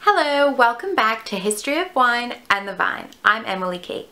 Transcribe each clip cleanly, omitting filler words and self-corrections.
Hello, welcome back to History of Wine and the Vine. I'm Emily Kate.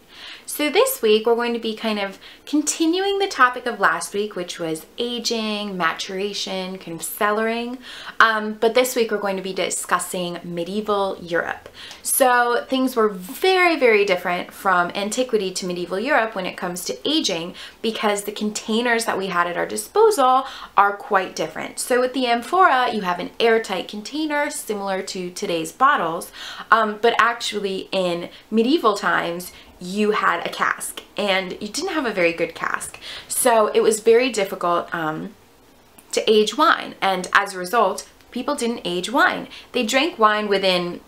So this week we're going to be kind of continuing the topic of last week, which was aging, maturation, kind of cellaring. But this week we're going to be discussing medieval Europe. So things were very, very different from antiquity to medieval Europe when it comes to aging, because the containers that we had at our disposal are quite different. So with the amphora, you have an airtight container similar to today's bottles, but actually in medieval times, you had a cask, and you didn't have a very good cask. So it was very difficult to age wine, and as a result, people didn't age wine. They drank wine within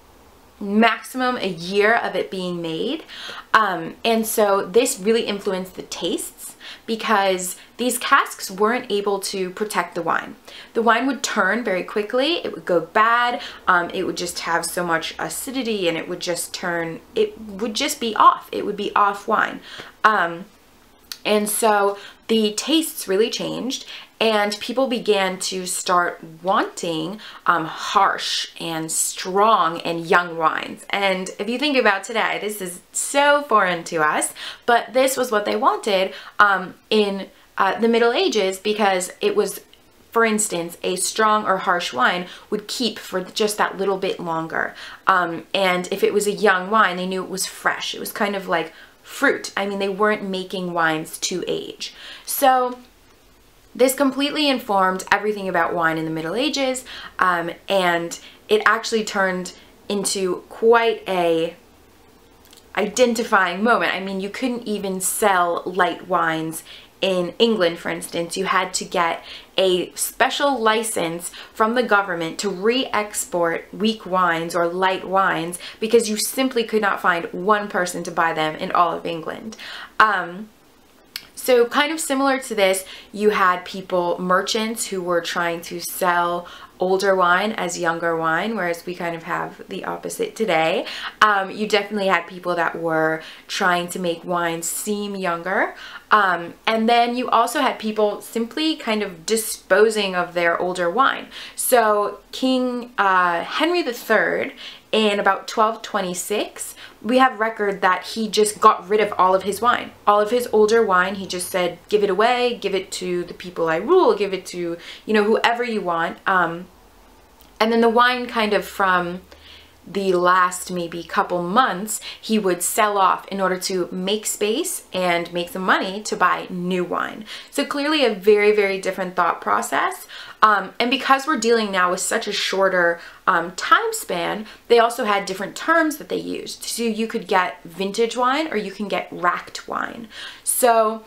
maximum a year of it being made, and so this really influenced the tastes, because these casks weren't able to protect the wine. The wine would turn very quickly, it would go bad, it would just have so much acidity, and it would just turn, it would just be off. It would be off wine. And so the tastes really changed, and people began to start wanting harsh and strong and young wines. And if you think about today, this is so foreign to us, but this was what they wanted in the Middle Ages, because it was, for instance, a strong or harsh wine would keep for just that little bit longer. And if it was a young wine, they knew it was fresh. It was kind of like fruit. I mean, they weren't making wines to age. So this completely informed everything about wine in the Middle Ages, and it actually turned into quite a identifying moment. I mean, you couldn't even sell light wines in England, for instance. You had to get a special license from the government to re-export weak wines or light wines, because you simply could not find one person to buy them in all of England. So kind of similar to this, you had people, merchants, who were trying to sell older wine as younger wine, whereas we kind of have the opposite today. You definitely had people that were trying to make wine seem younger. And then you also had people simply kind of disposing of their older wine. So King Henry III, in about 1226, we have record that he just got rid of all of his wine. All of his older wine, he just said, give it away, give it to the people I rule, give it to, you know, whoever you want. And then the wine kind of from the last maybe couple months, he would sell off in order to make space and make some money to buy new wine. So clearly a very, very different thought process. And because we're dealing now with such a shorter time span, they also had different terms that they used. So you could get vintage wine or you can get racked wine. So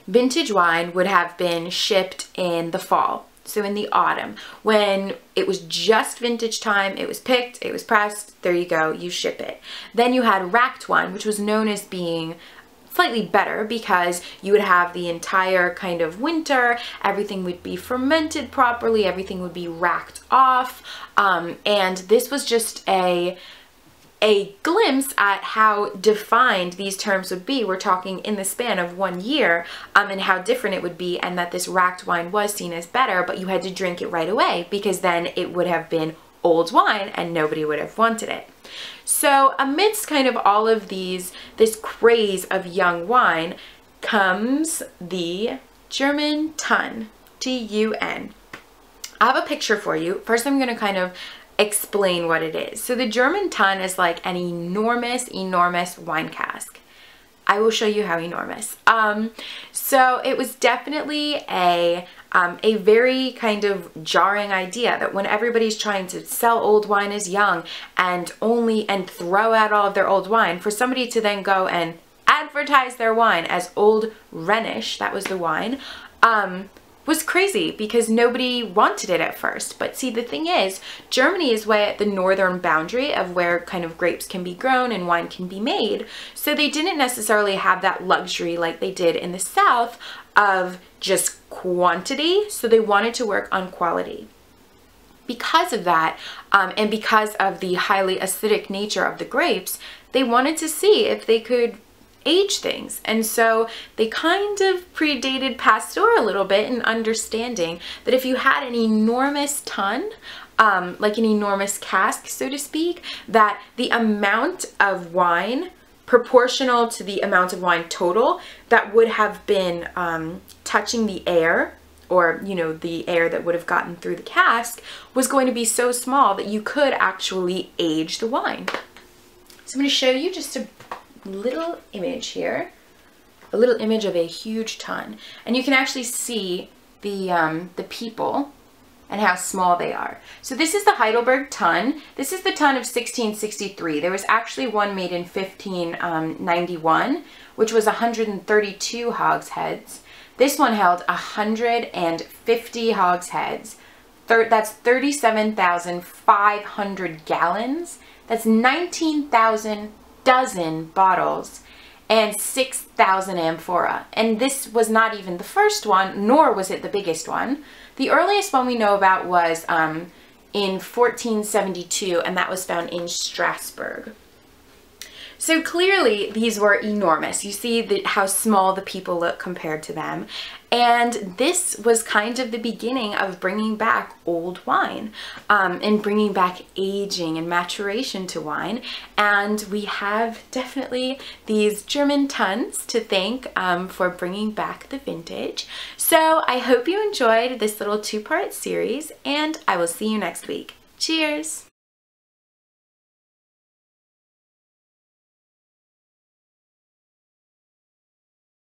vintage wine would have been shipped in the fall. So in the autumn, when it was just vintage time, it was picked, it was pressed, there you go, you ship it. Then you had racked wine, which was known as being slightly better, because you would have the entire kind of winter, everything would be fermented properly, everything would be racked off, and this was just a glimpse at how defined these terms would be. We're talking in the span of 1 year, and how different it would be, and that this racked wine was seen as better, but you had to drink it right away, because then it would have been old wine and nobody would have wanted it. So amidst kind of all of this craze of young wine comes the German Tun, T-U-N. I have a picture for you. First, I'm going to kind of explain what it is. So the German Tun is like an enormous, enormous wine cask. I will show you how enormous. So it was definitely a very kind of jarring idea that when everybody's trying to sell old wine as young and throw out all of their old wine, for somebody to then go and advertise their wine as Old Rhenish, that was the wine, was crazy, because nobody wanted it at first. But see, the thing is, Germany is way at the northern boundary of where kind of grapes can be grown and wine can be made. So they didn't necessarily have that luxury like they did in the South of just quantity. So they wanted to work on quality. Because of that, and because of the highly acidic nature of the grapes, they wanted to see if they could age things. And so they kind of predated Pasteur a little bit in understanding that if you had an enormous tun, like an enormous cask, so to speak, that the amount of wine proportional to the amount of wine total that would have been touching the air, or, you know, the air that would have gotten through the cask, was going to be so small that you could actually age the wine. So I'm going to show you just a little image here, a little image of a huge tun, and you can actually see the people and how small they are. So this is the Heidelberg tun. This is the tun of 1663. There was actually one made in 1591, which was 132 hogsheads. This one held 150 hogsheads. That's 37,500 gallons. That's 19,000 dozen bottles and 6,000 amphora. And this was not even the first one, nor was it the biggest one. The earliest one we know about was in 1472, and that was found in Strasbourg. So clearly these were enormous. You see how small the people look compared to them. And this was kind of the beginning of bringing back old wine and bringing back aging and maturation to wine. And we have definitely these German tuns to thank for bringing back the vintage. So I hope you enjoyed this little two-part series, and I will see you next week. Cheers!